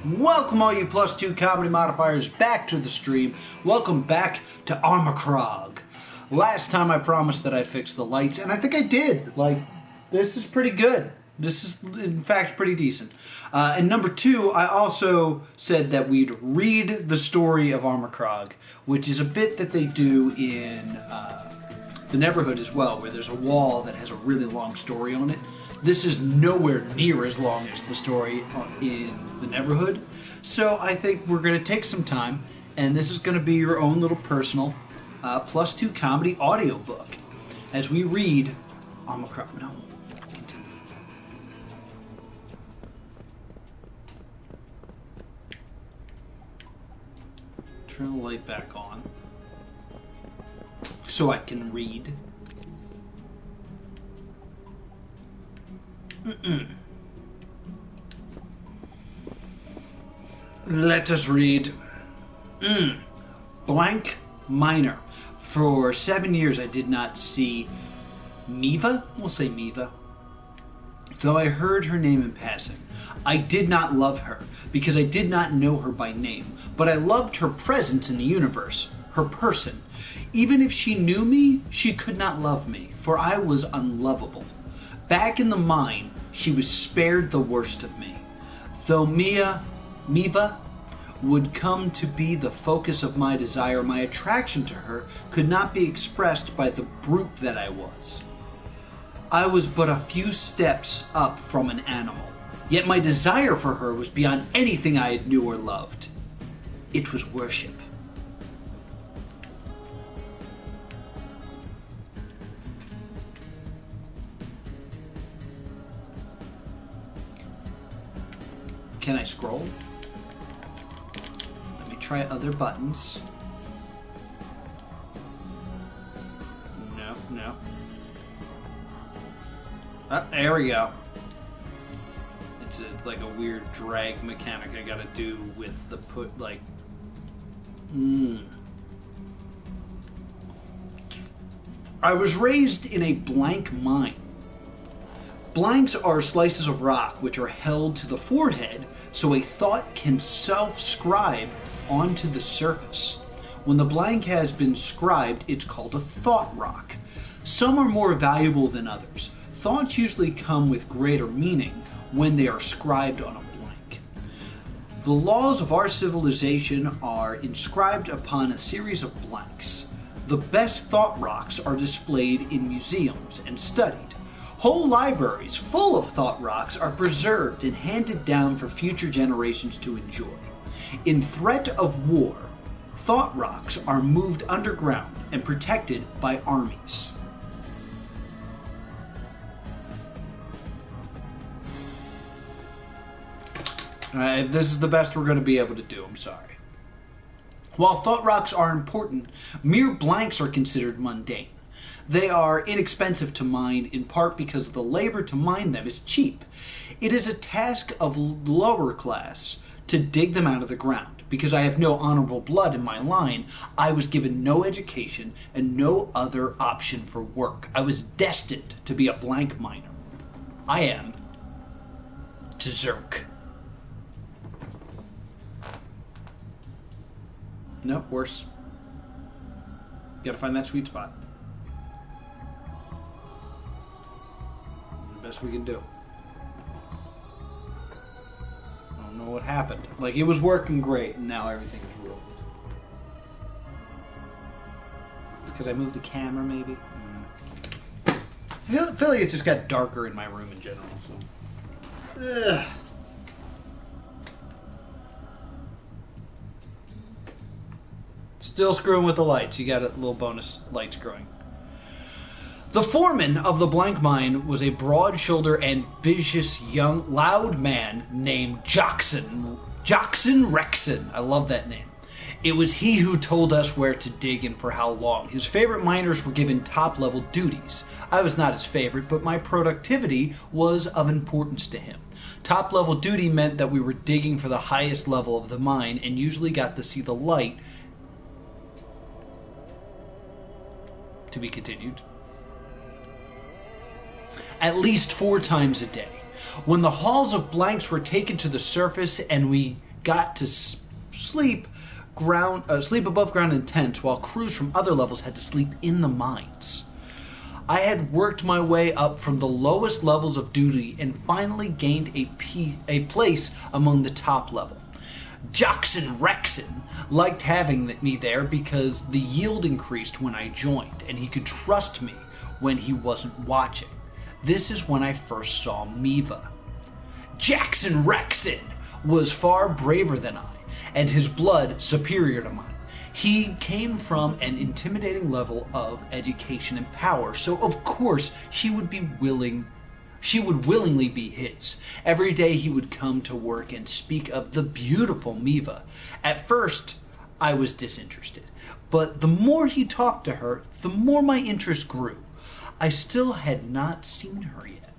Welcome all you plus 2 comedy modifiers back to the stream. Welcome back to Armikrog. Last time I promised that I'd fix the lights, and I think I did. Like, this is pretty good. This is, in fact, pretty decent. And number 2, I also said that we'd read the story of Armikrog, which is a bit that they do in the Neverhood as well, where there's a wall that has a really long story on it. This is nowhere near as long as the story in the Neverhood. So I think we're going to take some time, and this is going to be your own little personal plus 2 comedy audiobook as we read Armikrog. No, continue. Turn the light back on so I can read. Let us read. Blank Miner. For 7 years I did not see Miva. We'll say Miva. Though I heard her name in passing. I did not love her, because I did not know her by name, but I loved her presence in the universe, her person. Even if she knew me, she could not love me, for I was unlovable. Back in the mine, she was spared the worst of me. Though Miva would come to be the focus of my desire, my attraction to her could not be expressed by the brute that I was. I was but a few steps up from an animal, yet my desire for her was beyond anything I knew or loved. It was worship. Can I scroll? Let me try other buttons. No. There we go. It's like a weird drag mechanic I gotta do with the I was raised in a blank mine. Blanks are slices of rock which are held to the forehead so a thought can self-scribe onto the surface. When the blank has been scribed, it's called a thought rock. Some are more valuable than others. Thoughts usually come with greater meaning when they are scribed on a blank. The laws of our civilization are inscribed upon a series of blanks. The best thought rocks are displayed in museums and studied. Whole libraries full of thought rocks are preserved and handed down for future generations to enjoy. In threat of war, thought rocks are moved underground and protected by armies. This is the best we're going to be able to do, I'm sorry. While thought rocks are important, mere blanks are considered mundane. They are inexpensive to mine, in part because the labor to mine them is cheap. It is a task of lower class to dig them out of the ground. Because I have no honorable blood in my line, I was given no education and no other option for work. I was destined to be a blank miner. I am Tzerk. No, worse. Gotta find that sweet spot. Best we can do. I don't know what happened. Like, it was working great, and now everything is ruined. It's because I moved the camera, maybe? I feel like it just got darker in my room in general, so... Ugh. Still screwing with the lights. You got a little bonus light screwing. The foreman of the blank mine was a broad-shouldered, ambitious, young, loud man named Jackson Rexon. I love that name. It was he who told us where to dig and for how long. His favorite miners were given top-level duties. I was not his favorite, but my productivity was of importance to him. Top-level duty meant that we were digging for the highest level of the mine and usually got to see the light. To be continued. At least 4 times a day. When the halls of blanks were taken to the surface and we got to sleep above ground in tents, while crews from other levels had to sleep in the mines. I had worked my way up from the lowest levels of duty and finally gained a place among the top level. Jackson Rexon liked having me there because the yield increased when I joined, and he could trust me when he wasn't watching. This is when I first saw Miva. Jackson Rexon was far braver than I, and his blood superior to mine. He came from an intimidating level of education and power, so of course she would willingly be his. Every day he would come to work and speak of the beautiful Miva. At first, I was disinterested, but the more he talked to her, the more my interest grew. I still had not seen her yet.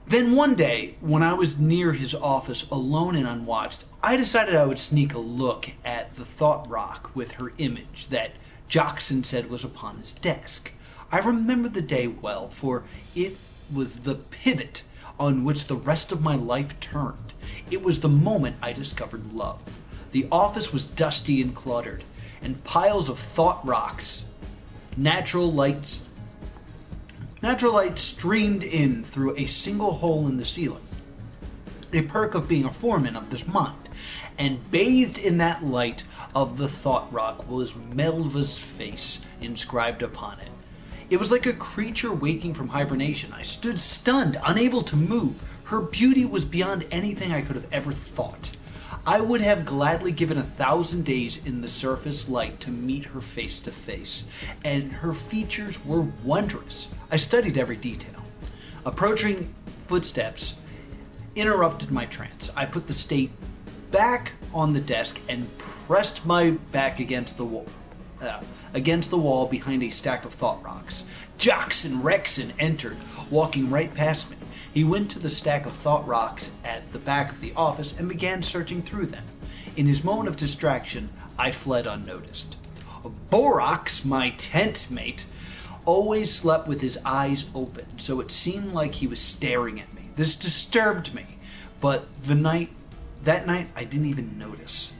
Then one day, when I was near his office alone and unwatched, I decided I would sneak a look at the thought rock with her image that Jackson said was upon his desk. I remember the day well, for it was the pivot on which the rest of my life turned. It was the moment I discovered love. The office was dusty and cluttered, and piles of thought rocks. Natural light streamed in through a single hole in the ceiling. A perk of being a foreman of this mind. And bathed in that light of the thought rock was Melva's face inscribed upon it. It was like a creature waking from hibernation. I stood stunned, unable to move. Her beauty was beyond anything I could have ever thought. I would have gladly given 1,000 days in the surface light to meet her face to face, and her features were wondrous. I studied every detail. Approaching footsteps interrupted my trance. I put the state back on the desk and pressed my back against the wall behind a stack of thought rocks. Jackson Rexon entered, walking right past me. He went to the stack of thought rocks at the back of the office and began searching through them. In his moment of distraction, I fled unnoticed. Borox, my tent mate, always slept with his eyes open, so it seemed like he was staring at me. This disturbed me, but that night I didn't even notice.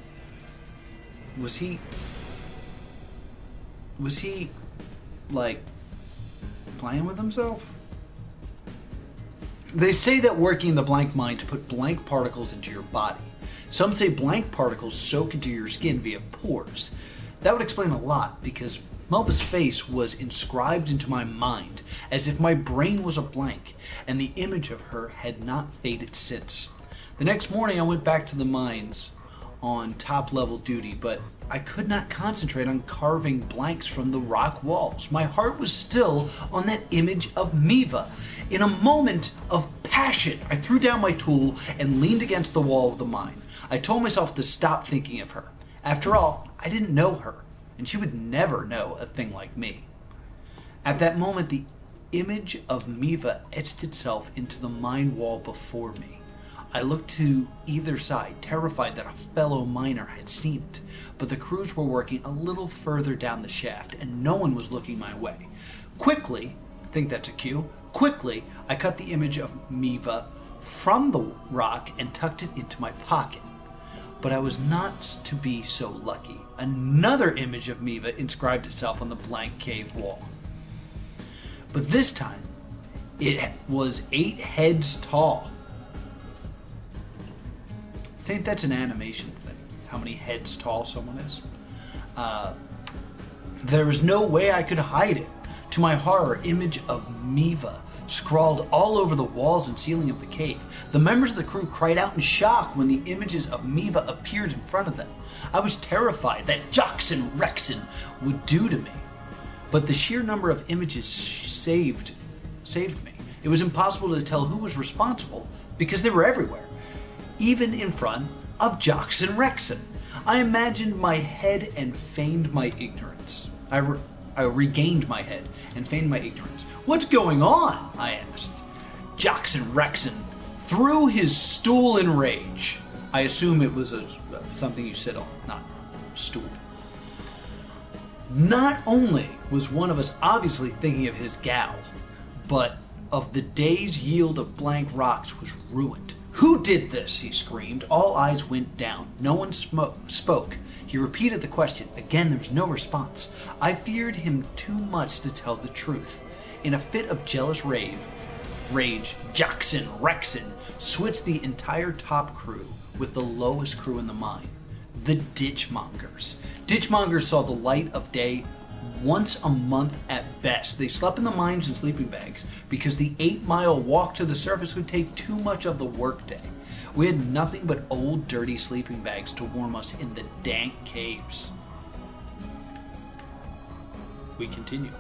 Was he like playing with himself? They say that working in the blank mines put blank particles into your body. Some say blank particles soak into your skin via pores. That would explain a lot, because Melva's face was inscribed into my mind as if my brain was a blank, and the image of her had not faded since. The next morning I went back to the mines on top-level duty, but I could not concentrate on carving blanks from the rock walls. My heart was still on that image of Miva. In a moment of passion, I threw down my tool and leaned against the wall of the mine. I told myself to stop thinking of her. After all, I didn't know her, and she would never know a thing like me. At that moment, the image of Miva etched itself into the mine wall before me. I looked to either side, terrified that a fellow miner had seen it, but the crews were working a little further down the shaft, and no one was looking my way. Quickly, I think that's a cue, I cut the image of Miva from the rock and tucked it into my pocket. But I was not to be so lucky. Another image of Miva inscribed itself on the blank cave wall. But this time, it was 8 heads tall. I think that's an animation thing, how many heads tall someone is. There was no way I could hide it. To my horror, image of Miva scrawled all over the walls and ceiling of the cave. The members of the crew cried out in shock when the images of Miva appeared in front of them. I was terrified that Jackson Rexon would do to me. But the sheer number of images saved me. It was impossible to tell who was responsible because they were everywhere, even in front of Jackson Rexon. I imagined my head and feigned my ignorance. I regained my head and feigned my ignorance. "What's going on?" I asked. Jackson Rexon threw his stool in rage. I assume it was something you sit on, not a stool. Not only was one of us obviously thinking of his gal, but of the day's yield of blank rocks was ruined. "Who did this?" he screamed. All eyes went down. No one spoke. He repeated the question. Again, there was no response. I feared him too much to tell the truth. In a fit of jealous rage, Jackson Rexon switched the entire top crew with the lowest crew in the mine, the ditchmongers. Ditchmongers saw the light of day once a month at best. They slept in the mines in sleeping bags because the 8-mile walk to the surface would take too much of the workday. We had nothing but old, dirty sleeping bags to warm us in the dank caves. We continue.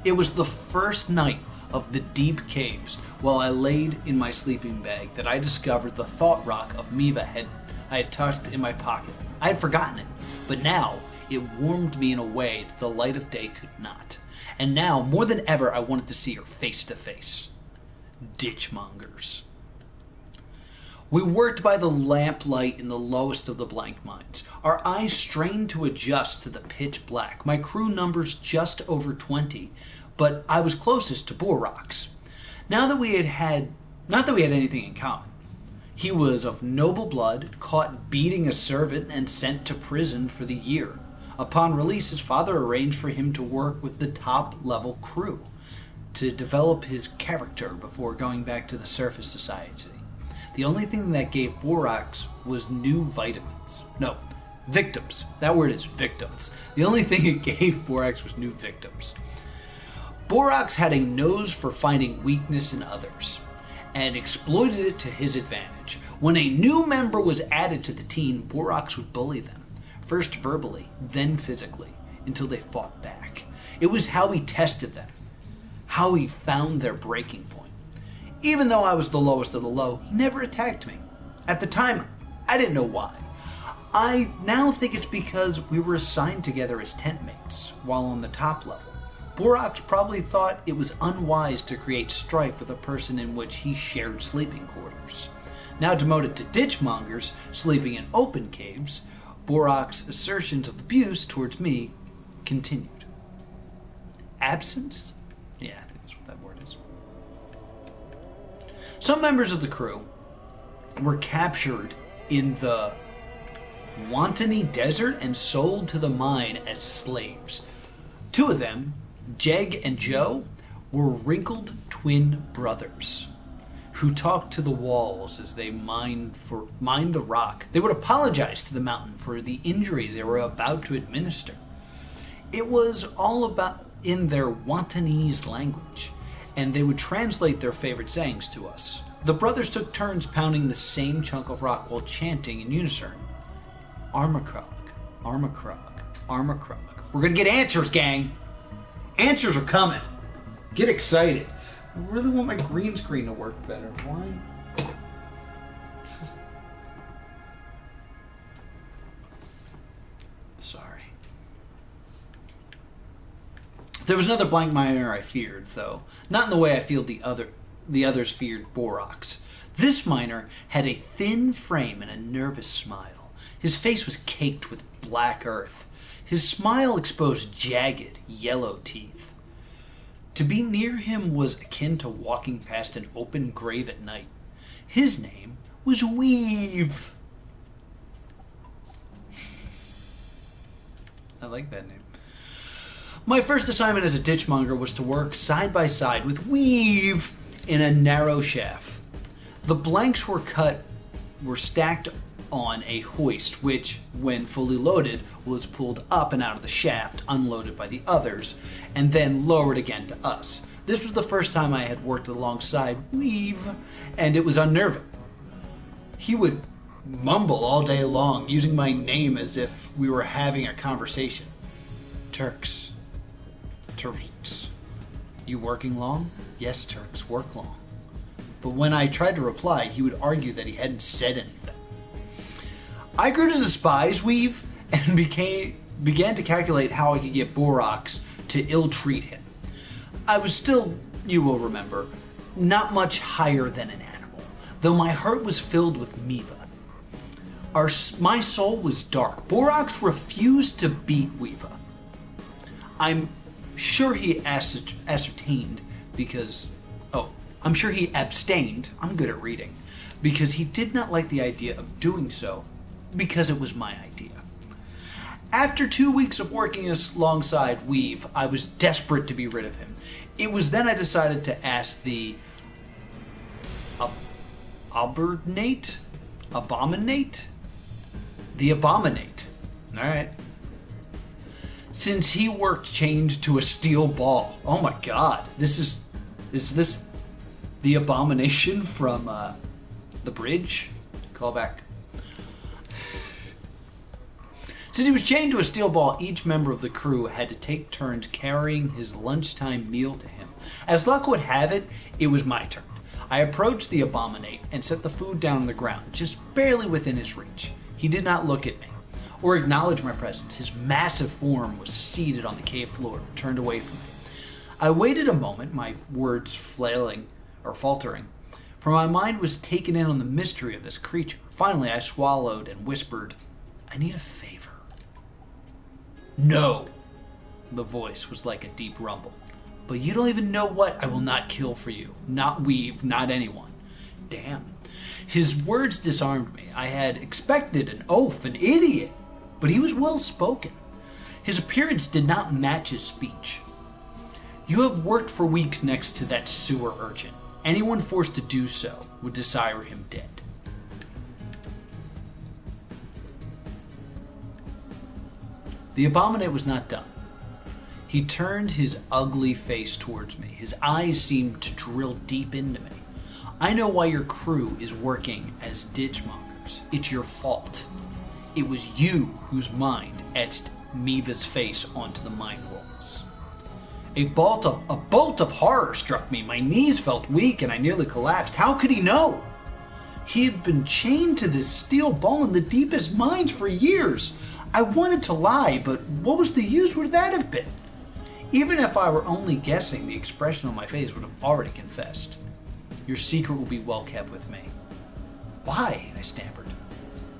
It was the first night of the deep caves while I laid in my sleeping bag that I discovered the thought rock of Miva I had tucked in my pocket. I had forgotten it, but now it warmed me in a way that the light of day could not. And now, more than ever, I wanted to see her face to face. Ditchmongers. We worked by the lamplight in the lowest of the blank mines. Our eyes strained to adjust to the pitch black. My crew numbers just over 20, but I was closest to Borok's. Not that we had anything in common. He was of noble blood, caught beating a servant and sent to prison for the year. Upon release, his father arranged for him to work with the top-level crew to develop his character before going back to the surface society. The only thing that gave Borok's was new vitamins. No, victims. That word is victims. The only thing it gave Borok's was new victims. Borok's had a nose for finding weakness in others and exploited it to his advantage. When a new member was added to the team, Borok's would bully them, first verbally, then physically, until they fought back. It was how he tested them, how he found their breaking point. Even though I was the lowest of the low, he never attacked me. At the time, I didn't know why. I now think it's because we were assigned together as tent mates while on the top level. Borok's probably thought it was unwise to create strife with a person in which he shared sleeping quarters. Now demoted to ditchmongers, sleeping in open caves, Borok's assertions of abuse towards me continued. Absence? Yeah, I think that's what that word is. Some members of the crew were captured in the Wantani Desert and sold to the mine as slaves. Two of them, Jeg and Joe, were wrinkled twin brothers who talked to the walls as they mined the rock. They would apologize to the mountain for the injury they were about to administer. It was all about in their Wantanese language, and they would translate their favorite sayings to us. The brothers took turns pounding the same chunk of rock while chanting in unison. Armikrog, Armikrog, Armikrog. We're gonna get answers, gang! Answers are coming! Get excited. I really want my green screen to work better. Why? Sorry. There was another blank miner I feared, though. Not in the way I feel the others feared Borok's. This miner had a thin frame and a nervous smile. His face was caked with black earth. His smile exposed jagged, yellow teeth. To be near him was akin to walking past an open grave at night. His name was Weave. I like that name. My first assignment as a ditchmonger was to work side by side with Weave in a narrow shaft. The blanks were stacked on a hoist, which, when fully loaded, was pulled up and out of the shaft, unloaded by the others, and then lowered again to us. This was the first time I had worked alongside Weave, and it was unnerving. He would mumble all day long, using my name as if we were having a conversation. Turks. You working long? Yes, Turks, work long. But when I tried to reply, he would argue that he hadn't said anything. I grew to despise Weave and began to calculate how I could get Borok's to ill-treat him. I was still, you will remember, not much higher than an animal, though my heart was filled with Miva. My soul was dark. Borok's refused to beat Weava. I'm sure he ascertained because... Oh, I'm sure he abstained, I'm good at reading, because he did not like the idea of doing so, because it was my idea. After 2 weeks of working alongside Weave, I was desperate to be rid of him. It was then I decided to ask the Abominate? The Abominate. Alright. Since he worked chained to a steel ball. Oh my god. Is this the Abomination from The Bridge? Call back. Since he was chained to a steel ball, each member of the crew had to take turns carrying his lunchtime meal to him. As luck would have it, it was my turn. I approached the Abominate and set the food down on the ground, just barely within his reach. He did not look at me or acknowledge my presence. His massive form was seated on the cave floor, turned away from me. I waited a moment, my words faltering, for my mind was taken in on the mystery of this creature. Finally, I swallowed and whispered, "I need a favor." "No." The voice was like a deep rumble. "But you don't even know what I will not kill for you. Not Weave, not anyone." Damn. His words disarmed me. I had expected an oaf, an idiot, but he was well spoken. His appearance did not match his speech. "You have worked for weeks next to that sewer urchin. Anyone forced to do so would desire him dead." The Abominate was not done. He turned his ugly face towards me. His eyes seemed to drill deep into me. "I know why your crew is working as ditchmongers. It's your fault. It was you whose mind etched Miva's face onto the mine walls." A bolt of horror struck me. My knees felt weak and I nearly collapsed. How could he know? He had been chained to this steel ball in the deepest mines for years. I wanted to lie, but what was the use? Would that have been? Even if I were only guessing, the expression on my face would have already confessed. "Your secret will be well kept with me." "Why?" I stammered.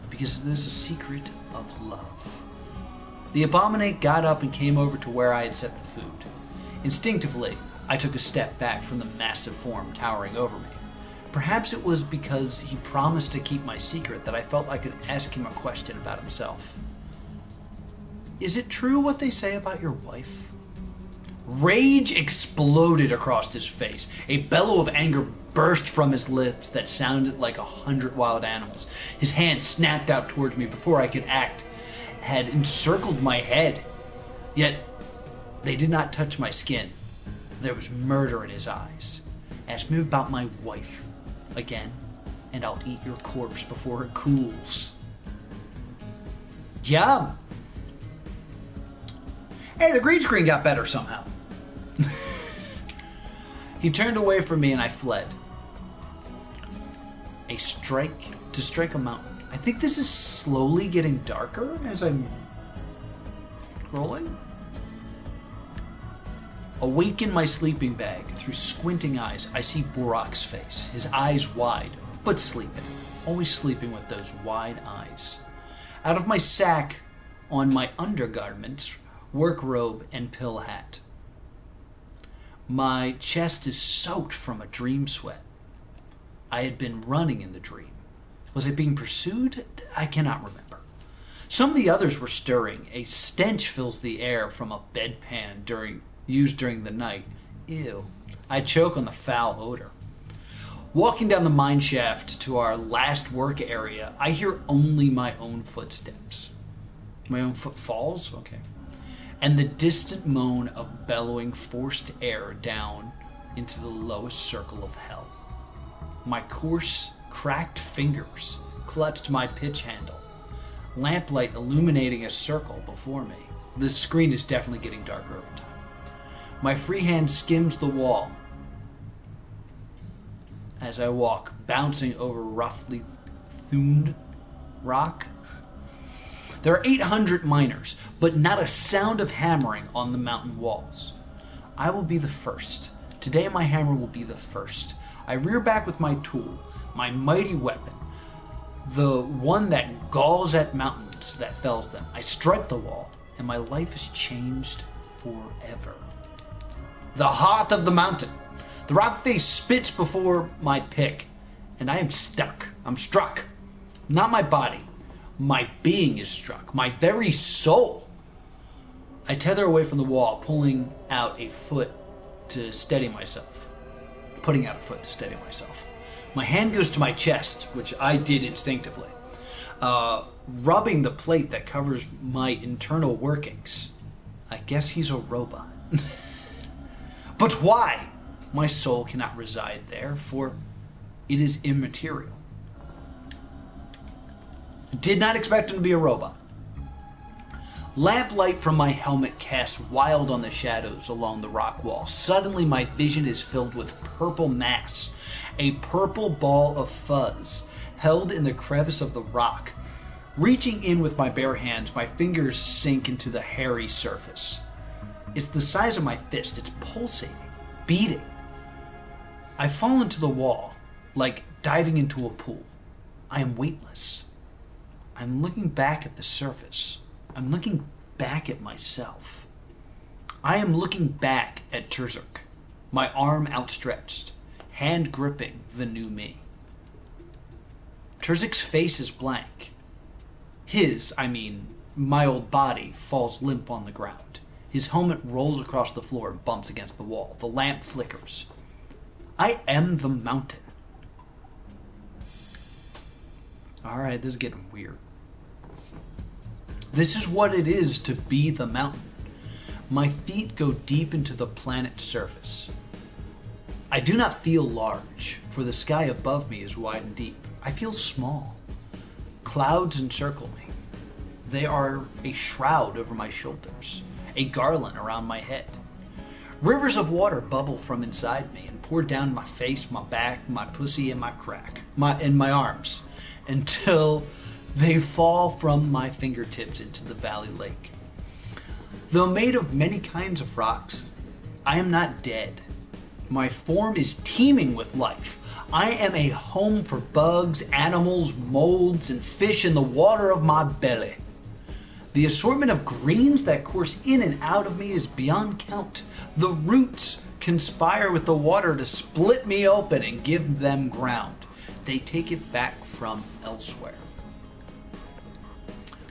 "Because it is a secret of love." The Abominate got up and came over to where I had set the food. Instinctively, I took a step back from the massive form towering over me. Perhaps it was because he promised to keep my secret that I felt I could ask him a question about himself. "Is it true what they say about your wife?" Rage exploded across his face. A bellow of anger burst from his lips that sounded like 100 wild animals. His hand snapped out towards me before I could act, had encircled my head. Yet they did not touch my skin. There was murder in his eyes. "Ask me about my wife again, and I'll eat your corpse before it cools." Yum! Hey, the green screen got better somehow. He turned away from me and I fled. To strike a mountain. I think this is slowly getting darker as I'm scrolling. Awake in my sleeping bag, through squinting eyes, I see Burak's face, his eyes wide, but sleeping. Always sleeping with those wide eyes. Out of my sack, on my undergarments, work robe, and pill hat. My chest is soaked from a dream sweat. I had been running in the dream. Was I being pursued? I cannot remember. Some of the others were stirring. A stench fills the air from a bedpan used during the night. Ew. I choke on the foul odor. Walking down the mine shaft to our last work area, I hear only my own footsteps. My own footfalls? Okay. And the distant moan of bellowing forced air down into the lowest circle of hell. My coarse, cracked fingers clutched my pitch handle, lamplight illuminating a circle before me. The screen is definitely getting darker over time. My free hand skims the wall as I walk, bouncing over roughly hewn rock. There are 800 miners, but not a sound of hammering on the mountain walls. I will be the first. Today my hammer will be the first. I rear back with my tool, my mighty weapon, the one that galls at mountains, that fells them. I strike the wall, and my life is changed forever. The heart of the mountain. The rock face spits before my pick, and I am stuck. I'm struck. Not my body. My being is struck. My very soul. I tether away from the wall, pulling out a foot to steady myself. Putting out a foot to steady myself. My hand goes to my chest, which I did instinctively, rubbing the plate that covers my internal workings. I guess he's a robot. But why? My soul cannot reside there, for it is immaterial. Did not expect him to be a robot. Lamplight from my helmet casts wild on the shadows along the rock wall. Suddenly my vision is filled with purple mass, a purple ball of fuzz held in the crevice of the rock. Reaching in with my bare hands, my fingers sink into the hairy surface. It's the size of my fist. It's pulsating, beating. I fall into the wall, like diving into a pool. I am weightless. I'm looking back at the surface. I'm looking back at myself. I am looking back at Terzuk, my arm outstretched, hand gripping the new me. Terzuk's face is blank. My old body falls limp on the ground. His helmet rolls across the floor and bumps against the wall. The lamp flickers. I am the mountain. Alright, this is getting weird. This is what it is to be the mountain. My feet go deep into the planet's surface. I do not feel large, for the sky above me is wide and deep. I feel small. Clouds encircle me. They are a shroud over my shoulders, a garland around my head. Rivers of water bubble from inside me and pour down my face, my back, my pussy, and my arms, until they fall from my fingertips into the valley lake. Though made of many kinds of rocks, I am not dead. My form is teeming with life. I am a home for bugs, animals, molds, and fish in the water of my belly. The assortment of greens that course in and out of me is beyond count. The roots conspire with the water to split me open and give them ground. They take it back from elsewhere.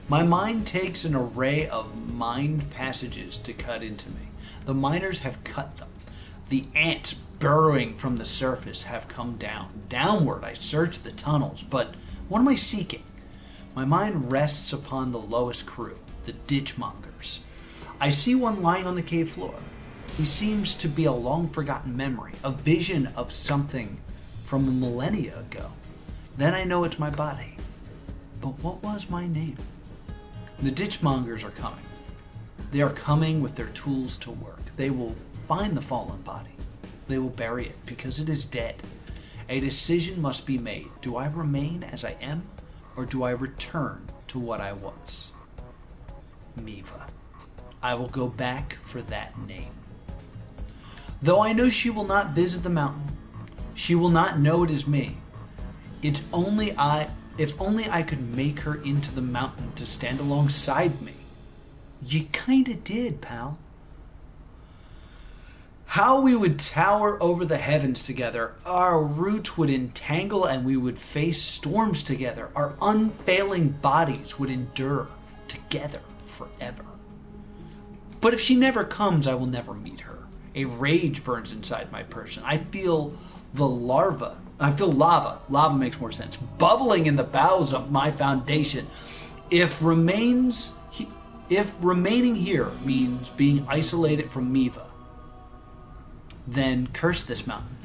My mind takes an array of mined passages to cut into me. The miners have cut them. The ants burrowing from the surface have come down. Downward I search the tunnels, but what am I seeking? My mind rests upon the lowest crew, the ditchmongers. I see one lying on the cave floor. He seems to be a long-forgotten memory, a vision of something from a millennia ago. Then I know it's my body. But what was my name? The ditchmongers are coming. They are coming with their tools to work. They will find the fallen body. They will bury it because it is dead. A decision must be made. Do I remain as I am, or do I return to what I was? Miva. I will go back for that name. Though I know she will not visit the mountain, she will not know it is me. If only I could make her into the mountain to stand alongside me. You kinda did, pal. How we would tower over the heavens together. Our roots would entangle and we would face storms together. Our unfailing bodies would endure together forever. But if she never comes, I will never meet her. A rage burns inside my person. I feel lava. Lava makes more sense. Bubbling in the bowels of my foundation. If remaining here means being isolated from Miva, then curse this mountain.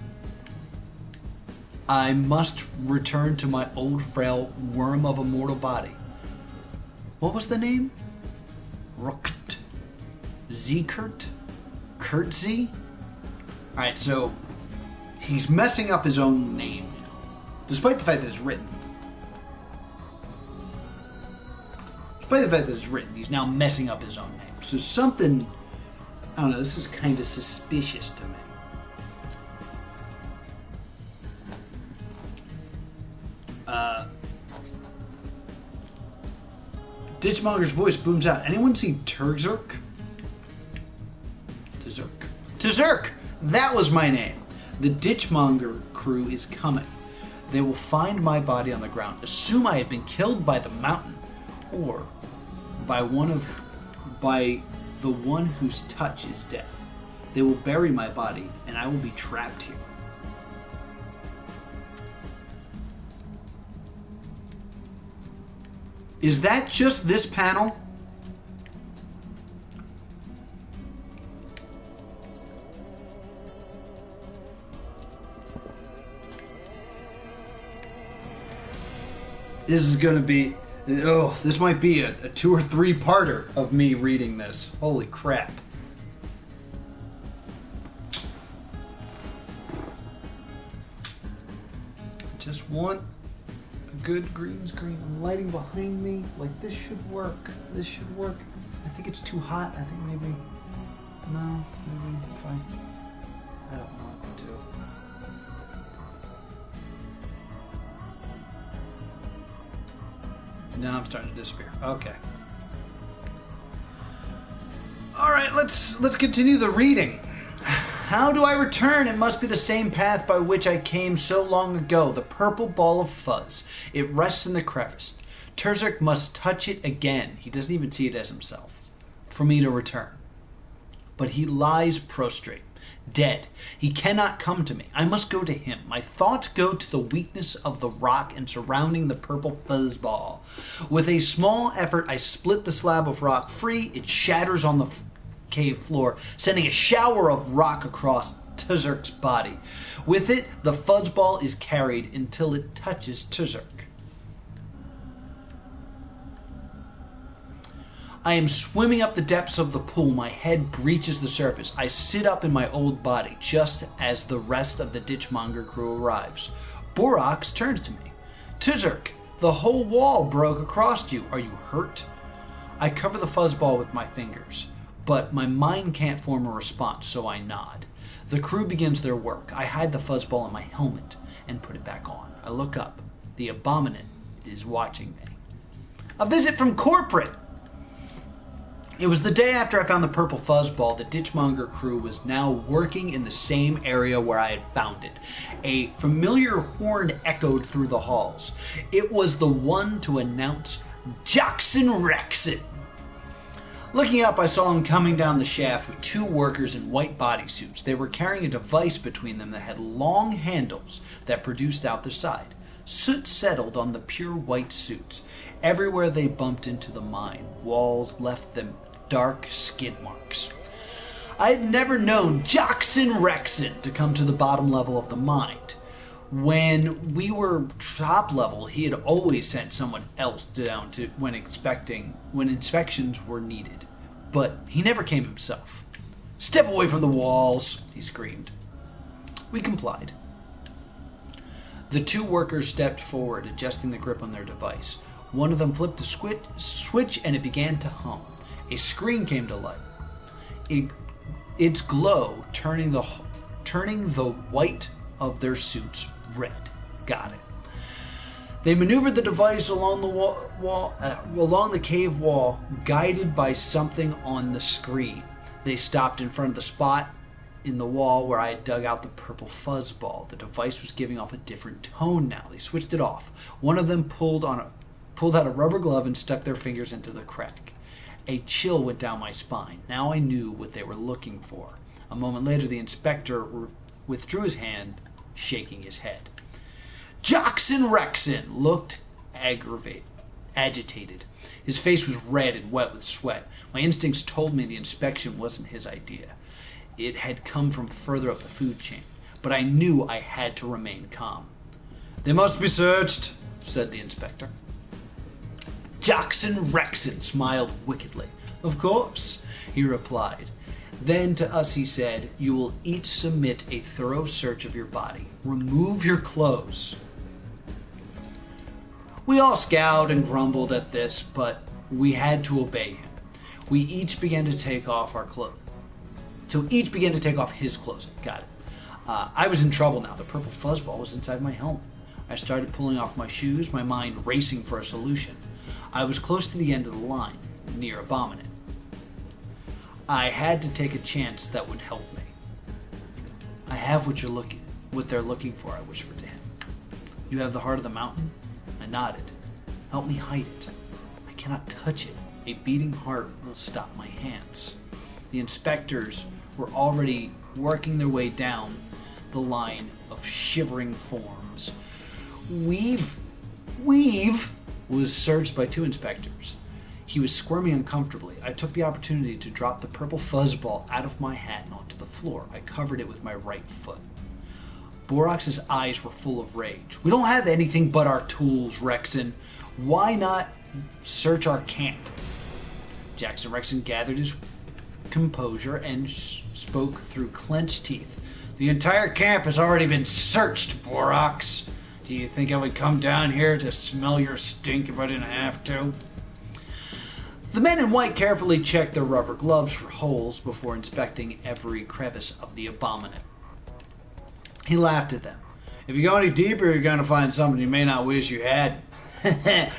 I must return to my old frail worm of a mortal body. What was the name? Rukt? Zekert? Kurtzy? Alright, so he's messing up his own name now, despite the fact that it's written. Despite the fact that it's written, he's now messing up his own name. So something, I don't know, this is kind of suspicious to me. Ditchmonger's voice booms out. Anyone see Terzuk? Terzuk. That was my name. The ditchmonger crew is coming. They will find my body on the ground, assume I had been killed by the mountain, or by the one whose touch is death. They will bury my body, and I will be trapped here. Is that just this panel? This is going to be... Oh, this might be a 2 or 3 parter of me reading this. Holy crap. Just want a good green screen. I'm lighting behind me. Like, this should work. This should work. I think it's too hot. I think maybe... No, maybe if I don't know what to do. Now I'm starting to disappear. Okay. All right, let's continue the reading. How do I return? It must be the same path by which I came so long ago. The purple ball of fuzz. It rests in the crevice. Terzuk must touch it again. He doesn't even see it as himself. For me to return. But he lies prostrate. Dead. He cannot come to me. I must go to him. My thoughts go to the weakness of the rock and surrounding the purple fuzzball. With a small effort, I split the slab of rock free. It shatters on the cave floor, sending a shower of rock across Terzuk's body. With it, the fuzzball is carried until it touches Terzuk. I am swimming up the depths of the pool. My head breaches the surface. I sit up in my old body, just as the rest of the ditchmonger crew arrives. Borax turns to me. Terzuk, the whole wall broke across you. Are you hurt? I cover the fuzzball with my fingers, but my mind can't form a response, so I nod. The crew begins their work. I hide the fuzzball in my helmet and put it back on. I look up. The abominant is watching me. A visit from corporate! It was the day after I found the purple fuzzball. The ditchmonger crew was now working in the same area where I had found it. A familiar horn echoed through the halls. It was the one to announce Jackson Rexon. Looking up, I saw him coming down the shaft with 2 workers in white bodysuits. They were carrying a device between them that had long handles that produced out the side. Soot settled on the pure white suits. Everywhere they bumped into the mine, walls left them dark skid marks. I had never known Jackson Rexon to come to the bottom level of the mine. When we were top level, he had always sent someone else down to when inspections were needed. But he never came himself. Step away from the walls, he screamed. We complied. The 2 workers stepped forward, adjusting the grip on their device. One of them flipped the switch and it began to hum. A screen came to light. Its glow turning the white of their suits red. Got it. They maneuvered the device along the along the cave wall, guided by something on the screen. They stopped in front of the spot in the wall where I had dug out the purple fuzzball. The device was giving off a different tone now. They switched it off. One of them pulled out a rubber glove and stuck their fingers into the crack. A chill went down my spine. Now I knew what they were looking for. A moment later, the inspector withdrew his hand, shaking his head. Jackson Rexon looked agitated. His face was red and wet with sweat. My instincts told me the inspection wasn't his idea. It had come from further up the food chain, but I knew I had to remain calm. They must be searched, said the inspector. Jackson Rexon smiled wickedly. Of course, he replied. Then to us he said, you will each submit a thorough search of your body. Remove your clothes. We all scowled and grumbled at this, but we had to obey him. We each began to take off our clothes. So each began to take off his clothes. Got it. I was in trouble now. The purple fuzzball was inside my helmet. I started pulling off my shoes, my mind racing for a solution. I was close to the end of the line, near Abominant. I had to take a chance that would help me. I have what you're looking what they're looking for, I whispered to him. You have the heart of the mountain? I nodded. Help me hide it. I cannot touch it. A beating heart will stop my hands. The inspectors were already working their way down the line of shivering forms. Weave was searched by 2 inspectors. He was squirming uncomfortably. I took the opportunity to drop the purple fuzzball out of my hat and onto the floor. I covered it with my right foot. Borax's eyes were full of rage. We don't have anything but our tools, Rexon. Why not search our camp? Jackson Rexon gathered his composure and spoke through clenched teeth. The entire camp has already been searched, Borax. Do you think I would come down here to smell your stink if I didn't have to? The men in white carefully checked their rubber gloves for holes before inspecting every crevice of the abominate. He laughed at them. If you go any deeper, you're going to find something you may not wish you had.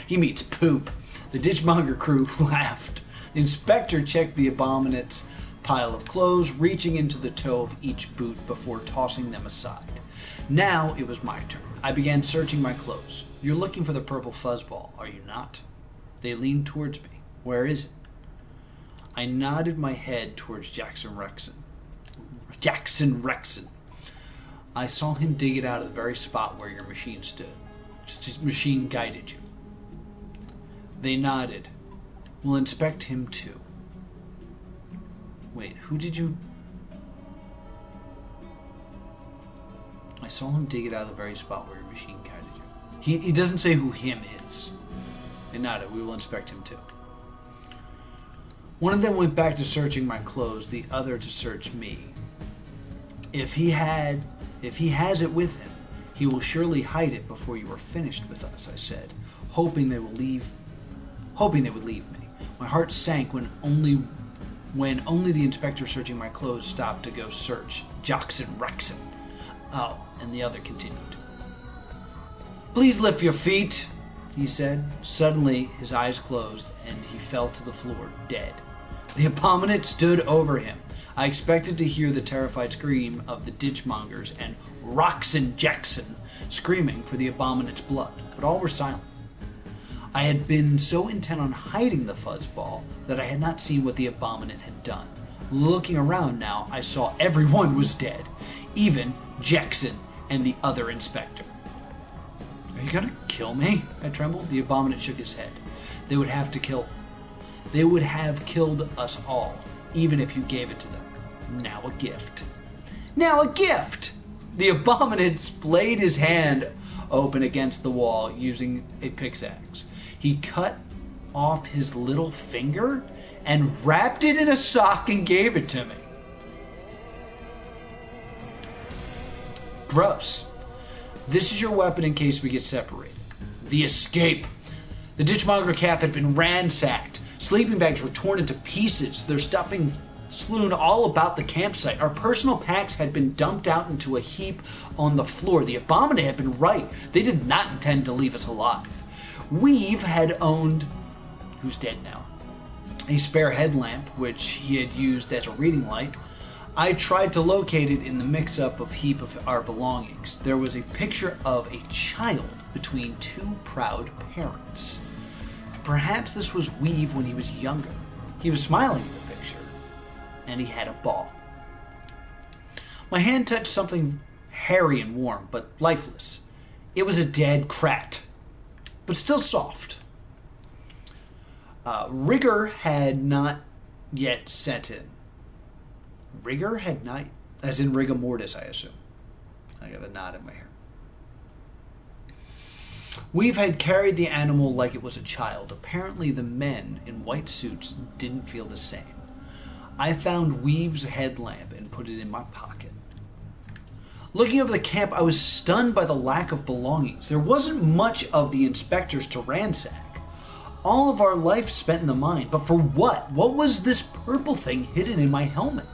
He means poop. The ditchmonger crew laughed. The inspector checked the abominate's pile of clothes, reaching into the toe of each boot before tossing them aside. Now it was my turn. I began searching my clothes. You're looking for the purple fuzzball, are you not? They leaned towards me. Where is it? I nodded my head towards Jackson Rexon. I saw him dig it out of the very spot where your machine stood. His machine guided you. They nodded. We'll inspect him too. Wait, who did you... I saw him dig it out of the very spot where your machine guided you. He doesn't say who him is. They nodded. We will inspect him too. One of them went back to searching my clothes, the other to search me. If he has it with him, he will surely hide it before you are finished with us, I said, hoping they would leave me. My heart sank when only the inspector searching my clothes stopped to go search Jackson Rexon. Oh, and the other continued. Please lift your feet, he said. Suddenly, his eyes closed, and he fell to the floor, dead. The abominate stood over him. I expected to hear the terrified scream of the ditchmongers and Roxon Jackson screaming for the abominate's blood, but all were silent. I had been so intent on hiding the fuzzball that I had not seen what the abominate had done. Looking around now, I saw everyone was dead, even Jackson and the other inspector. Are you gonna kill me? I trembled. The abominate shook his head. They would have killed us all, even if you gave it to them. Now a gift. Now a gift! The abominate splayed his hand open against the wall using a pickaxe. He cut off his little finger and wrapped it in a sock and gave it to me. Gross. This is your weapon in case we get separated. The escape. The ditchmonger camp had been ransacked. Sleeping bags were torn into pieces, their stuffing strewn all about the campsite. Our personal packs had been dumped out into a heap on the floor. The abominate had been right. They did not intend to leave us alive. Weave had owned, who's dead now, a spare headlamp, which he had used as a reading light. I tried to locate it in the mix-up of heap of our belongings. There was a picture of a child between 2 proud parents. Perhaps this was Weave when he was younger. He was smiling in the picture, and he had a ball. My hand touched something hairy and warm, but lifeless. It was a dead Krat, but still soft. Rigor had not yet set in. Rigor had not, as in rigor mortis, I assume. I got a knot in my hair. Weave had carried the animal like it was a child. Apparently the men in white suits didn't feel the same. I found Weave's headlamp and put it in my pocket. Looking over the camp, I was stunned by the lack of belongings. There wasn't much of the inspectors to ransack. All of our life spent in the mine, but for what? What was this purple thing hidden in my helmet?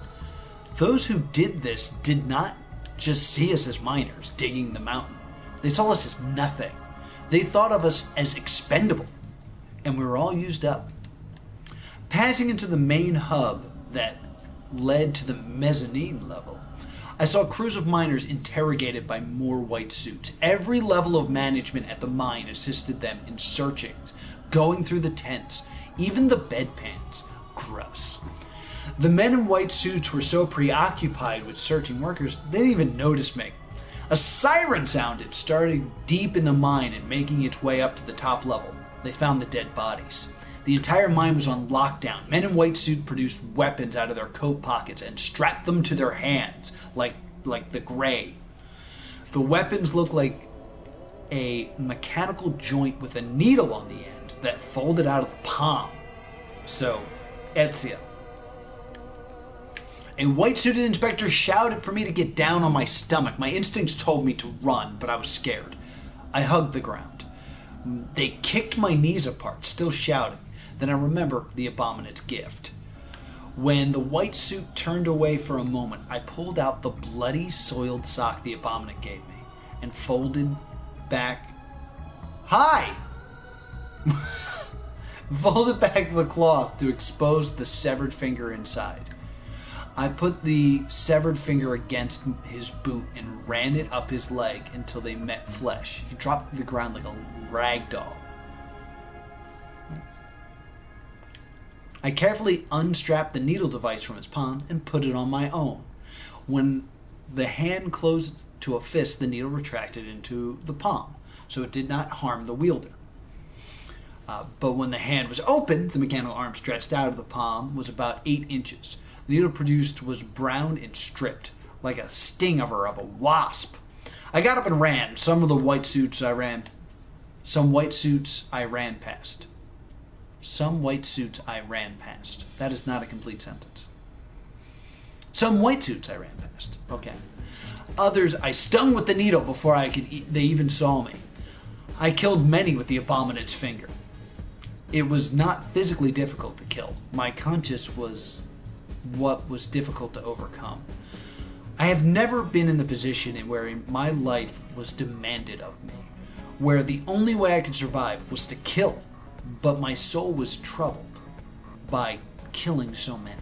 Those who did this did not just see us as miners digging the mountain. They saw us as nothing. They thought of us as expendable, and we were all used up. Passing into the main hub that led to the mezzanine level, I saw crews of miners interrogated by more white suits. Every level of management at the mine assisted them in searching, going through the tents, even the bedpans. Gross. The men in white suits were so preoccupied with searching workers, they didn't even notice me. A siren sounded, starting deep in the mine and making its way up to the top level. They found the dead bodies. The entire mine was on lockdown. Men in white suits produced weapons out of their coat pockets and strapped them to their hands, like the Gray. The weapons looked like a mechanical joint with a needle on the end that folded out of the palm. So, Ezio. A white-suited inspector shouted for me to get down on my stomach. My instincts told me to run, but I was scared. I hugged the ground. They kicked my knees apart, still shouting. Then I remember the Abominate's gift. When the white suit turned away for a moment, I pulled out the bloody, soiled sock the Abominate gave me and folded back... Hi! Folded back the cloth to expose the severed finger inside. I put the severed finger against his boot and ran it up his leg until they met flesh. He dropped to the ground like a rag doll. I carefully unstrapped the needle device from his palm and put it on my own. When the hand closed to a fist, the needle retracted into the palm, so it did not harm the wielder. But when the hand was open, the mechanical arm stretched out of the palm was about 8 inches. The needle produced was brown and stripped, like a stinger of a wasp. I got up and ran. Some white suits I ran past. That is not a complete sentence. Some white suits I ran past. Okay. Others I stung with the needle before they even saw me. I killed many with the Abominate's finger. It was not physically difficult to kill. My conscience was what was difficult to overcome. I have never been in the position in where my life was demanded of me, where the only way I could survive was to kill, but my soul was troubled by killing so many.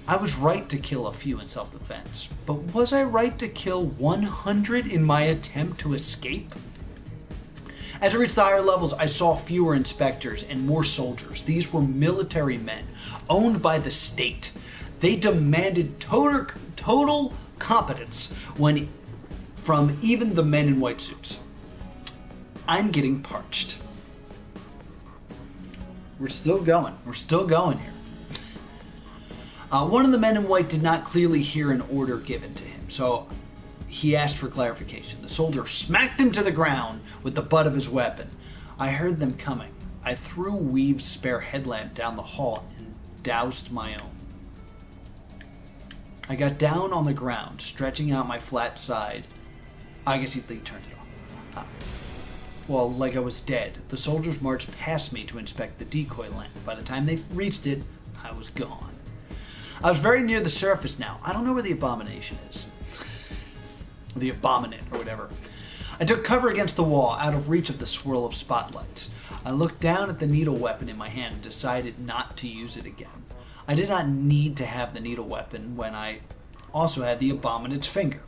I was right to kill a few in self-defense, but was I right to kill 100 in my attempt to escape? As I reached the higher levels, I saw fewer inspectors and more soldiers. These were military men, owned by the state. They demanded total competence from even the men in white suits. I'm getting parched. We're still going here. One of the men in white did not clearly hear an order given to him, so he asked for clarification. The soldier smacked him to the ground with the butt of his weapon. I heard them coming. I threw Weave's spare headlamp down the hall and doused my own. I got down on the ground, stretching out my flat side. I guess he turned it off. Like I was dead. The soldiers marched past me to inspect the decoy lamp. By the time they reached it, I was gone. I was very near the surface now. I don't know where the abomination is. The Abominate, or whatever. I took cover against the wall, out of reach of the swirl of spotlights. I looked down at the needle weapon in my hand and decided not to use it again. I did not need to have the needle weapon when I also had the Abominate's finger.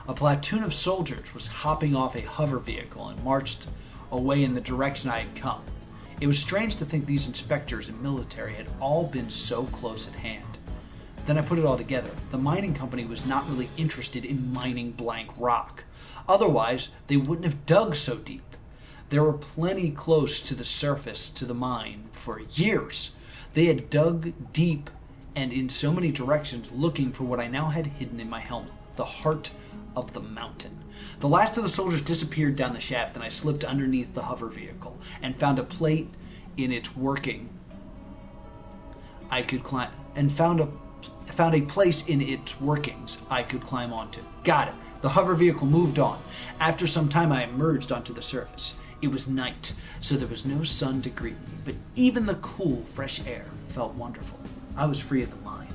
A platoon of soldiers was hopping off a hover vehicle and marched away in the direction I had come. It was strange to think these inspectors and military had all been so close at hand. Then I put it all together. The mining company was not really interested in mining blank rock. Otherwise, they wouldn't have dug so deep. There were plenty close to the surface to the mine for years. They had dug deep and in so many directions looking for what I now had hidden in my helmet, the heart of the mountain. The last of the soldiers disappeared down the shaft and I slipped underneath the hover vehicle and found a plate in its working. I could climb and found a place in its workings I could climb onto. Got it. The hover vehicle moved on. After some time, I emerged onto the surface. It was night, so there was no sun to greet me, but even the cool, fresh air felt wonderful. I was free of the mine.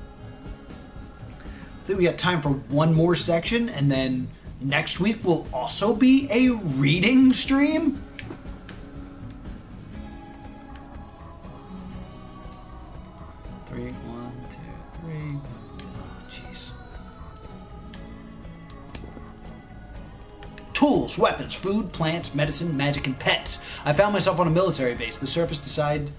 I think we got time for one more section, and then next week will also be a reading stream. Tools, weapons, food, plants, medicine, magic, and pets. I found myself on a military base. The surface design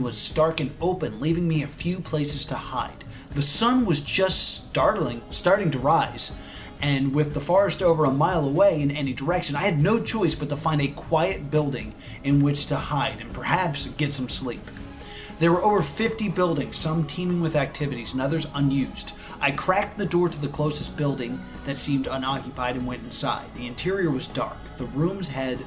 was stark and open, leaving me a few places to hide. The sun was just starting to rise, and with the forest over a mile away in any direction, I had no choice but to find a quiet building in which to hide and perhaps get some sleep. There were over 50 buildings, some teeming with activities and others unused. I cracked the door to the closest building that seemed unoccupied and went inside. The interior was dark. The rooms had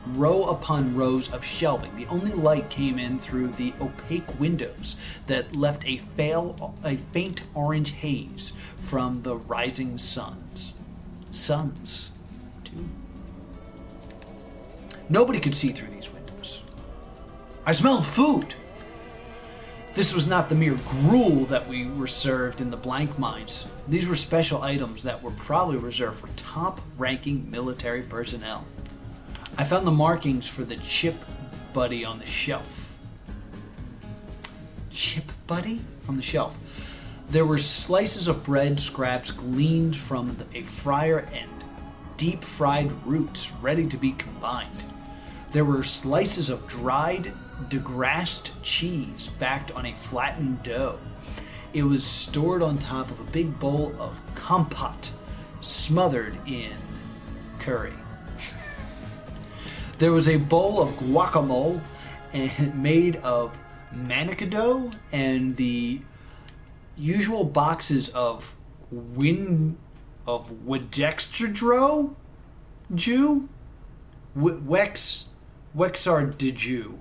row upon rows of shelving. The only light came in through the opaque windows that left a faint orange haze from the rising suns. Suns, too. Nobody could see through these windows. I smelled food. This was not the mere gruel that we were served in the blank mines. These were special items that were probably reserved for top-ranking military personnel. I found the markings for the chip buddy on the shelf. Chip buddy? On the shelf. There were slices of bread scraps gleaned from a fryer and deep-fried roots ready to be combined. There were slices of dried, degrassed cheese backed on a flattened dough. It was stored on top of a big bowl of compote, smothered in curry. There was a bowl of guacamole made of manica dough and the usual boxes of Wexar de Joe.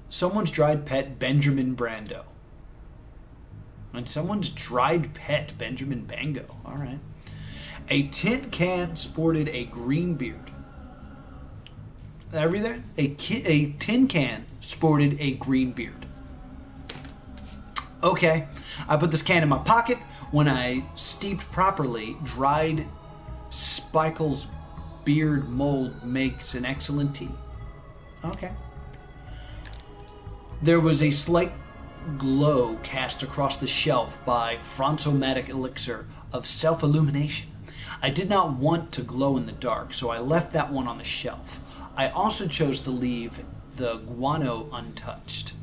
Someone's dried pet Benjamin Brando. And someone's dried pet Benjamin Bango. All right. A tin can sported a green beard. Everything? A tin can sported a green beard. Okay. I put this can in my pocket. When I steeped properly, dried Spikel's beard mold makes an excellent tea. Okay. There was a slight glow cast across the shelf by Franzomatic elixir of self-illumination. I did not want to glow in the dark, so I left that one on the shelf. I also chose to leave the guano untouched.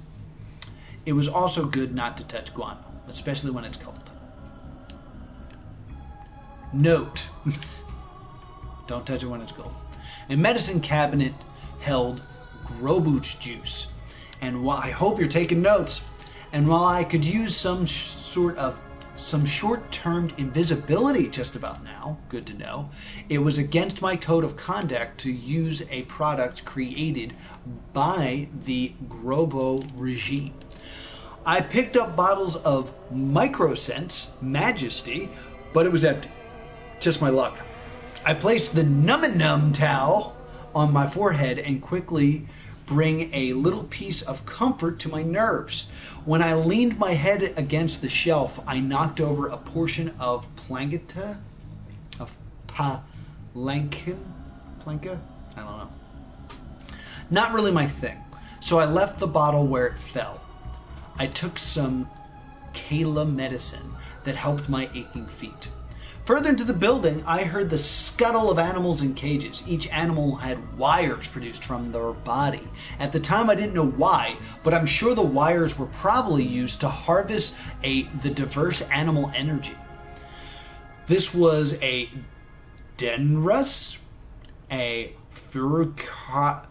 It was also good not to touch guano, especially when it's cold. Note. Don't touch it when it's cold. A medicine cabinet held Grobuch juice. And while I hope you're taking notes, and while I could use some short-term invisibility just about now, good to know, it was against my code of conduct to use a product created by the Grobo regime. I picked up bottles of Microsense Majesty, but it was empty. Just my luck. I placed the Num towel on my forehead and quickly bring a little piece of comfort to my nerves. When I leaned my head against the shelf, I knocked over a portion of planka? I don't know. Not really my thing, so I left the bottle where it fell. I took some Kayla medicine that helped my aching feet. Further into the building, I heard the scuttle of animals in cages. Each animal had wires produced from their body. At the time, I didn't know why, but I'm sure the wires were probably used to harvest the diverse animal energy. This was a Denrus, a Furukatsin,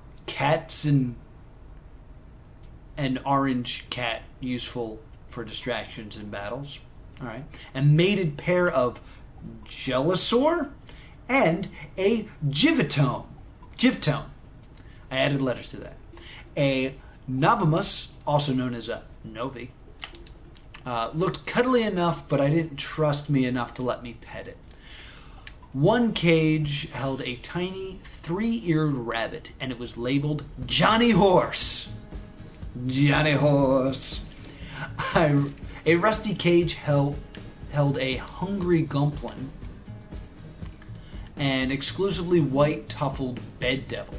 an orange cat useful for distractions in battles. All right, a mated pair of Gelisaur, and a Givtone. I added letters to that. A Novamus, also known as a Novi, looked cuddly enough, but I didn't trust me enough to let me pet it. One cage held a tiny three-eared rabbit, and it was labeled Johnny Horse. Johnny Horse. A rusty cage held a hungry gumplin, an exclusively white tuffled bed devil.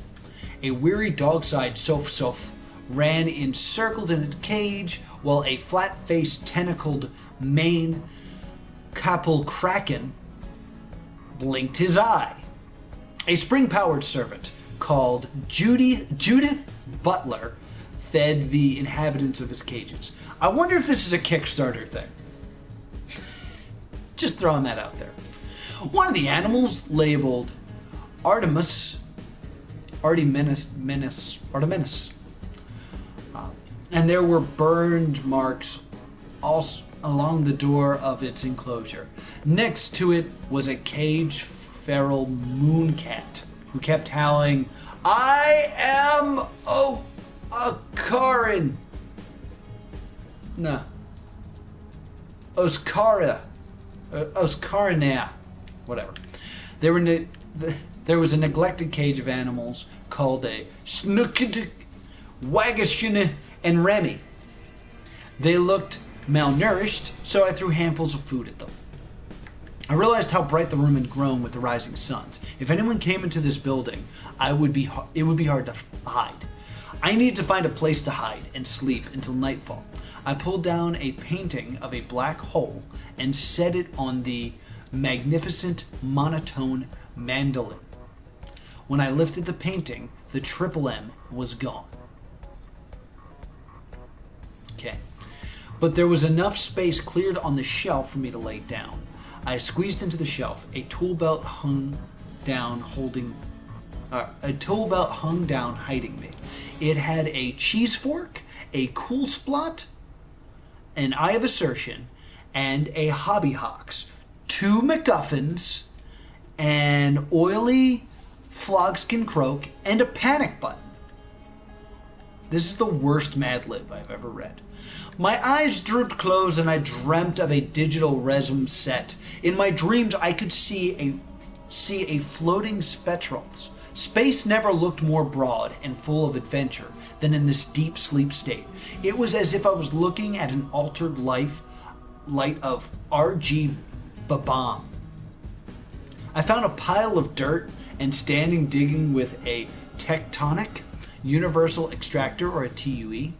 A weary dog-eyed Sof ran in circles in its cage, while a flat-faced tentacled mane Capel Kraken blinked his eye. A spring-powered servant called Judith Butler fed the inhabitants of his cages. I wonder if this is a Kickstarter thing. Just throwing that out there. One of the animals, labeled Artemis, and there were burned marks all along the door of its enclosure. Next to it was a caged feral mooncat who kept howling, "I am Oscarin." No. Oscarina. Whatever. There was a neglected cage of animals called a Snookit, Wagashina, and Remy. They looked malnourished, so I threw handfuls of food at them. I realized how bright the room had grown with the rising suns. If anyone came into this building, it would be hard to hide. I needed to find a place to hide and sleep until nightfall. I pulled down a painting of a black hole and set it on the magnificent monotone mandolin. When I lifted the painting, the triple M was gone. Okay. But there was enough space cleared on the shelf for me to lay down. I squeezed into the shelf. A tool belt hung down, hiding me. It had a cheese fork, a cool splot, an eye of assertion, and a hobby hawks, 2 MacGuffins, an oily flogskin croak, and a panic button. This is the worst Mad Lib I've ever read. My eyes drooped closed and I dreamt of a digital resume set. In my dreams I could see a floating spectrals. Space never looked more broad and full of adventure than in this deep sleep state. It was as if I was looking at an altered light of R.G. Babam. I found a pile of dirt and standing digging with a tectonic universal extractor, or a TUE.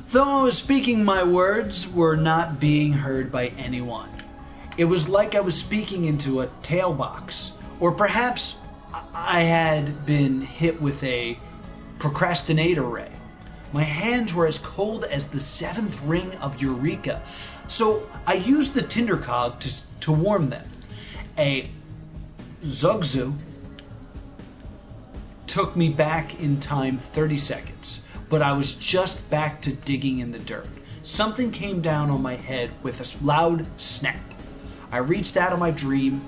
Though I was speaking, my words were not being heard by anyone. It was like I was speaking into a tail box, or perhaps I had been hit with a procrastinator ray. My hands were as cold as the 7th ring of Eureka, so I used the tinder cog to warm them. A Zugzu took me back in time 30 seconds, but I was just back to digging in the dirt. Something came down on my head with a loud snap. I reached out my dream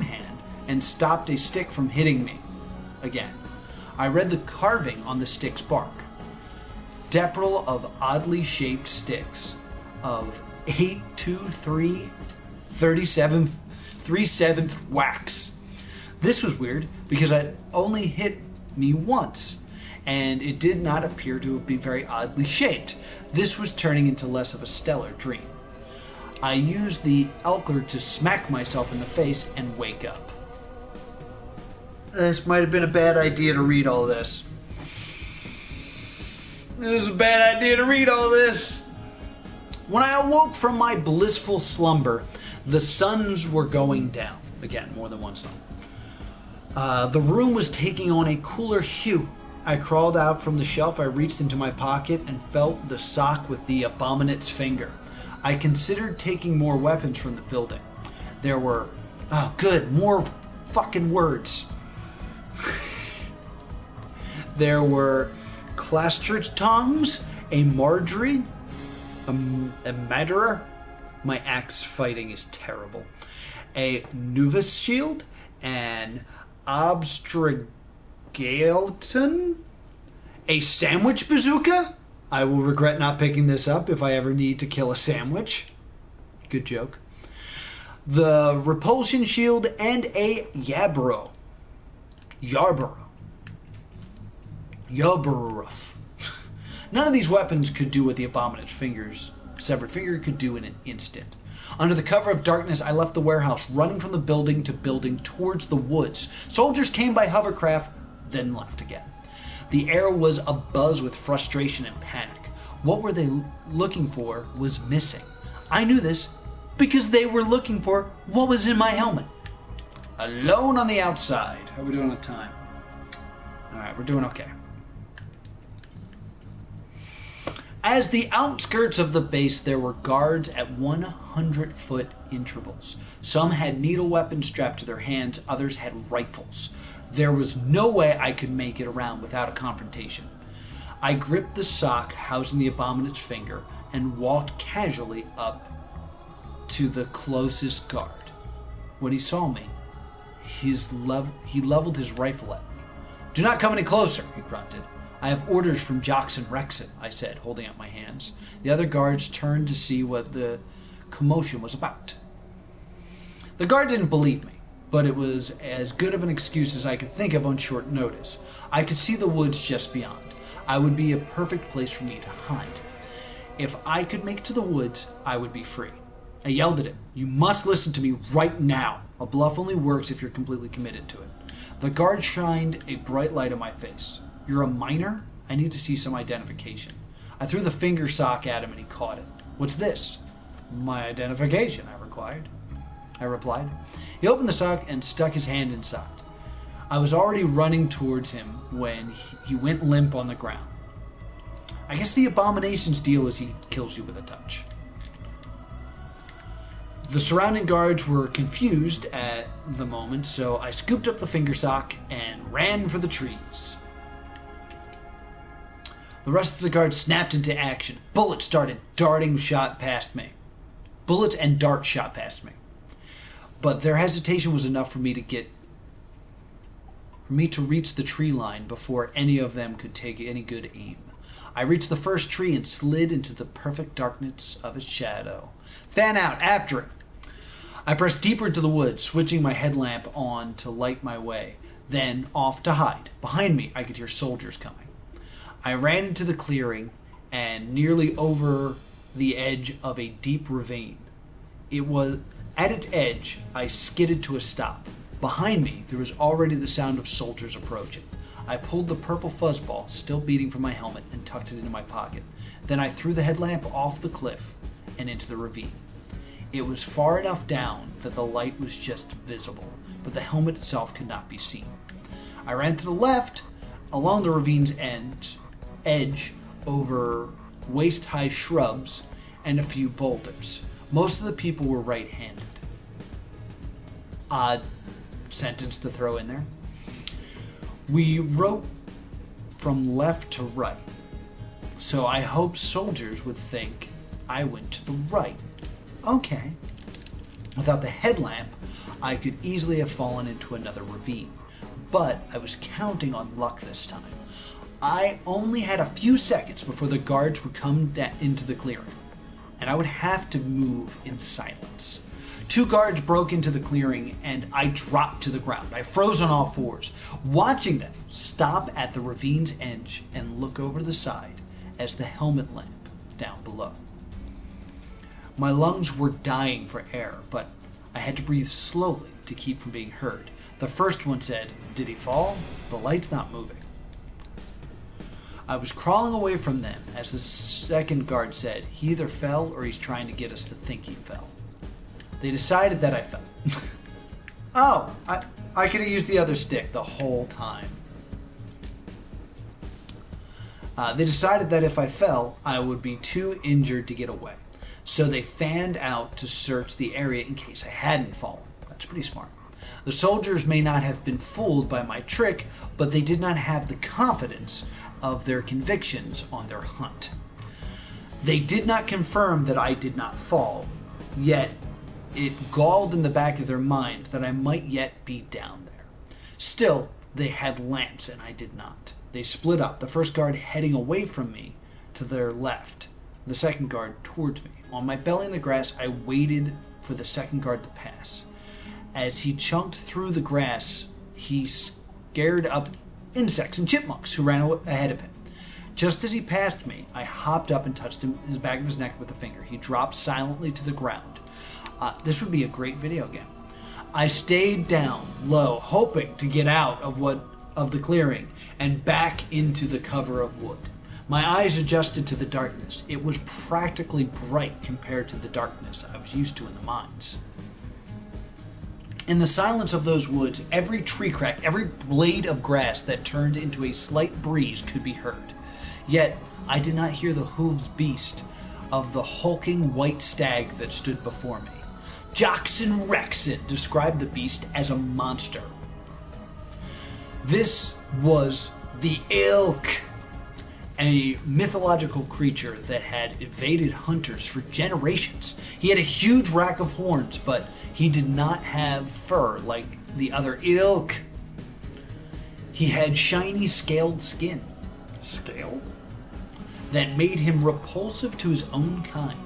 hand and stopped a stick from hitting me again. I read the carving on the stick's bark. Depril of oddly shaped sticks of 823 37th wax. This was weird because it only hit me once, and it did not appear to be very oddly shaped. This was turning into less of a stellar dream. I used the Elkler to smack myself in the face and wake up. This might have been a bad idea to read all this. This is a bad idea to read all this. When I awoke from my blissful slumber, the suns were going down. Again, more than one sun. The room was taking on a cooler hue. I crawled out from the shelf. I reached into my pocket and felt the sock with the abominate's finger. I considered taking more weapons from the building. There were... oh, good. More fucking words. There were clastridge tongs, a Marjorie, a Maderer. My axe fighting is terrible. A Nuvis shield, an Obstragaton, a sandwich bazooka. I will regret not picking this up if I ever need to kill a sandwich. Good joke. The repulsion shield and a Yarborough. None of these weapons could do what the abominate's severed finger could do in an instant. Under the cover of darkness, I left the warehouse, running from the building to building towards the woods. Soldiers came by hovercraft, then left again. The air was abuzz with frustration and panic. What were they looking for was missing. I knew this because they were looking for what was in my helmet. Alone on the outside. How are we doing on time? Alright, we're doing okay. As the outskirts of the base, there were guards at 100-foot intervals. Some had needle weapons strapped to their hands, others had rifles. There was no way I could make it around without a confrontation. I gripped the sock housing the abominate's finger and walked casually up to the closest guard. When he saw me, he leveled his rifle at me. "Do not come any closer," he grunted. "I have orders from Joxon Rexon," I said, holding up my hands. The other guards turned to see what the commotion was about. The guard didn't believe me, but it was as good of an excuse as I could think of on short notice. I could see the woods just beyond. I would be a perfect place for me to hide. If I could make it to the woods, I would be free. I yelled at him, "You must listen to me right now. A bluff only works if you're completely committed to it." The guard shined a bright light on my face. "You're a minor? I need to see some identification." I threw the finger sock at him and he caught it. "What's this?" "My identification," I replied. He opened the sock and stuck his hand inside. I was already running towards him when he went limp on the ground. I guess the abomination's deal is he kills you with a touch. The surrounding guards were confused at the moment, so I scooped up the finger sock and ran for the trees. The rest of the guards snapped into action. Bullets and darts shot past me. But their hesitation was enough for me to reach the tree line before any of them could take any good aim. I reached the first tree and slid into the perfect darkness of its shadow. "Fan out, after it!" I pressed deeper into the woods, switching my headlamp on to light my way, then off to hide. Behind me, I could hear soldiers coming. I ran into the clearing and nearly over the edge of a deep ravine. At its edge, I skidded to a stop. Behind me, there was already the sound of soldiers approaching. I pulled the purple fuzzball, still beating from my helmet, and tucked it into my pocket. Then I threw the headlamp off the cliff and into the ravine. It was far enough down that the light was just visible, but the helmet itself could not be seen. I ran to the left, along the ravine's edge, over waist-high shrubs and a few boulders. Most of the people were right-handed. Odd sentence to throw in there. We wrote from left to right, so I hoped soldiers would think I went to the right. Okay. Without the headlamp, I could easily have fallen into another ravine, but I was counting on luck this time. I only had a few seconds before the guards would come into the clearing, and I would have to move in silence. 2 guards broke into the clearing, and I dropped to the ground. I froze on all fours, watching them stop at the ravine's edge and look over the side as the helmet lamp down below. My lungs were dying for air, but I had to breathe slowly to keep from being heard. The first one said, "Did he fall? The light's not moving." I was crawling away from them as the second guard said, "He either fell or he's trying to get us to think he fell." They decided that I fell. Oh, I could have used the other stick the whole time. They decided that if I fell, I would be too injured to get away. So they fanned out to search the area in case I hadn't fallen. That's pretty smart. The soldiers may not have been fooled by my trick, but they did not have the confidence of their convictions on their hunt. They did not confirm that I did not fall, yet it galled in the back of their mind that I might yet be down there. Still, they had lamps and I did not. They split up, the first guard heading away from me to their left, the second guard towards me. On my belly in the grass, I waited for the second guard to pass. As he chunked through the grass, he scared up insects and chipmunks who ran ahead of him. Just as he passed me, I hopped up and touched him in the back of his neck with a finger. He dropped silently to the ground. This would be a great video game. I stayed down low, hoping to get out of the clearing and back into the cover of wood. My eyes adjusted to the darkness. It was practically bright compared to the darkness I was used to in the mines. In the silence of those woods, every tree crack, every blade of grass that turned into a slight breeze could be heard. Yet, I did not hear the hooved beast of the hulking white stag that stood before me. Jackson Rexit described the beast as a monster. This was the Ilk, a mythological creature that had evaded hunters for generations. He had a huge rack of horns, but he did not have fur like the other Ilk. He had shiny scaled skin. Scaled? That made him repulsive to his own kind.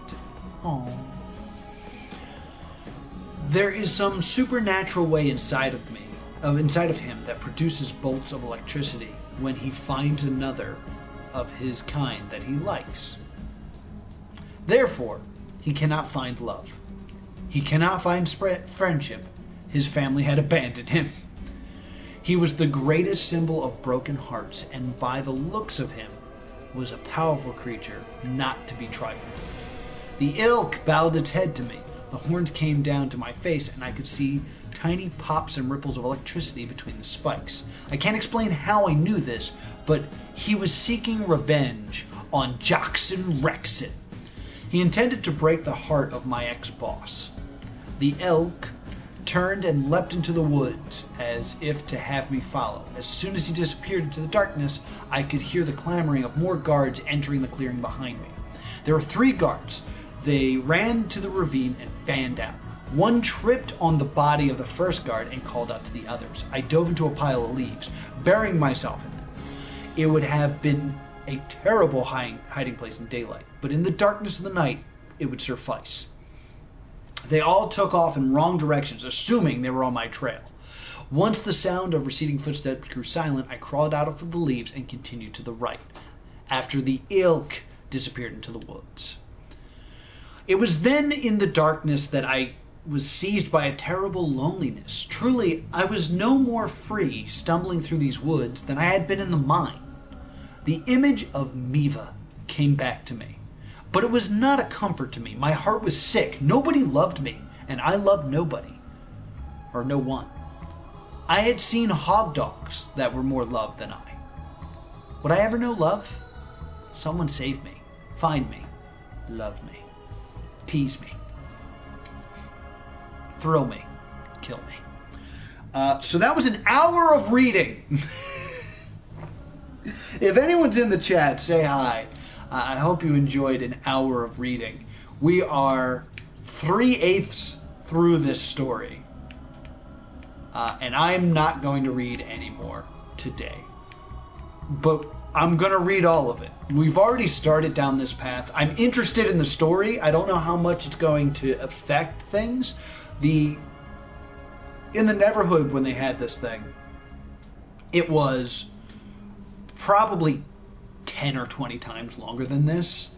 Aww. There is some supernatural way inside of him that produces bolts of electricity when he finds another of his kind that he likes. Therefore, he cannot find love. He cannot find friendship. His family had abandoned him. He was the greatest symbol of broken hearts, and by the looks of him, was a powerful creature not to be trifled with. The Ilk bowed its head to me. The horns came down to my face, and I could see tiny pops and ripples of electricity between the spikes. I can't explain how I knew this, but he was seeking revenge on Jackson Rexit. He intended to break the heart of my ex-boss. The Elk turned and leapt into the woods as if to have me follow. As soon as he disappeared into the darkness, I could hear the clamoring of more guards entering the clearing behind me. There were 3 guards. They ran to the ravine and fanned out. One tripped on the body of the first guard and called out to the others. I dove into a pile of leaves, burying myself in them. It would have been a terrible hiding place in daylight, but in the darkness of the night, it would suffice. They all took off in wrong directions, assuming they were on my trail. Once the sound of receding footsteps grew silent, I crawled out of the leaves and continued to the right, after the Ilk disappeared into the woods. It was then in the darkness that I was seized by a terrible loneliness. Truly, I was no more free stumbling through these woods than I had been in the mine. The image of Miva came back to me. But it was not a comfort to me. My heart was sick. Nobody loved me, and I loved nobody. Or no one. I had seen hog dogs that were more loved than I. Would I ever know love? Someone save me. Find me. Love me. Tease me. Thrill me. Kill me. So that was an hour of reading. If anyone's in the chat, say hi. I hope you enjoyed an hour of reading. We are 3/8 through this story. And I'm not going to read anymore today. But I'm going to read all of it. We've already started down this path. I'm interested in the story. I don't know how much it's going to affect things. In the Neverhood, when they had this thing, it was probably 10 or 20 times longer than this.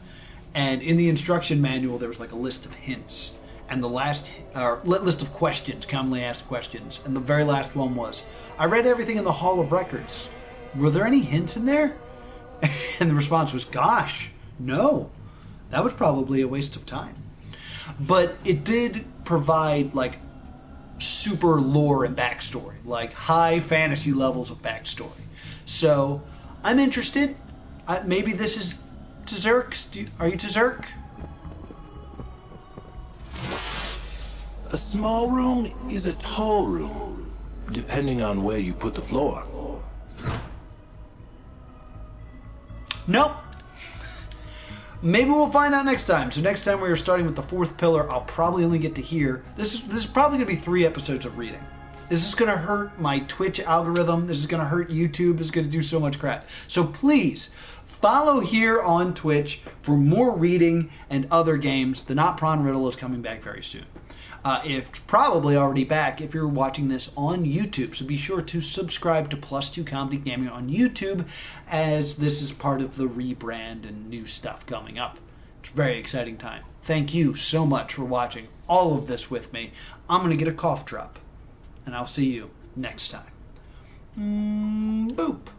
And in the instruction manual, there was like a list of hints. And the last list of questions, commonly asked questions. And the very last one was, I read everything in the Hall of Records. Were there any hints in there? And the response was, gosh, no. That was probably a waste of time. But it did provide like super lore and backstory, like high fantasy levels of backstory. So I'm interested. Maybe this is Tzurk. Are you Tzurk? A small room is a tall room, depending on where you put the floor. Nope. Maybe we'll find out next time. So next time we are starting with the 4th pillar, I'll probably only get to hear. This is probably going to be 3 episodes of reading. This is going to hurt my Twitch algorithm. This is going to hurt YouTube. This is going to do so much crap. So please, follow here on Twitch for more reading and other games. The Not Prawn Riddle is coming back very soon. If probably already back if you're watching this on YouTube. So be sure to subscribe to +2 Comedy Gaming on YouTube, as this is part of the rebrand and new stuff coming up. It's a very exciting time. Thank you so much for watching all of this with me. I'm going to get a cough drop, and I'll see you next time. Boop.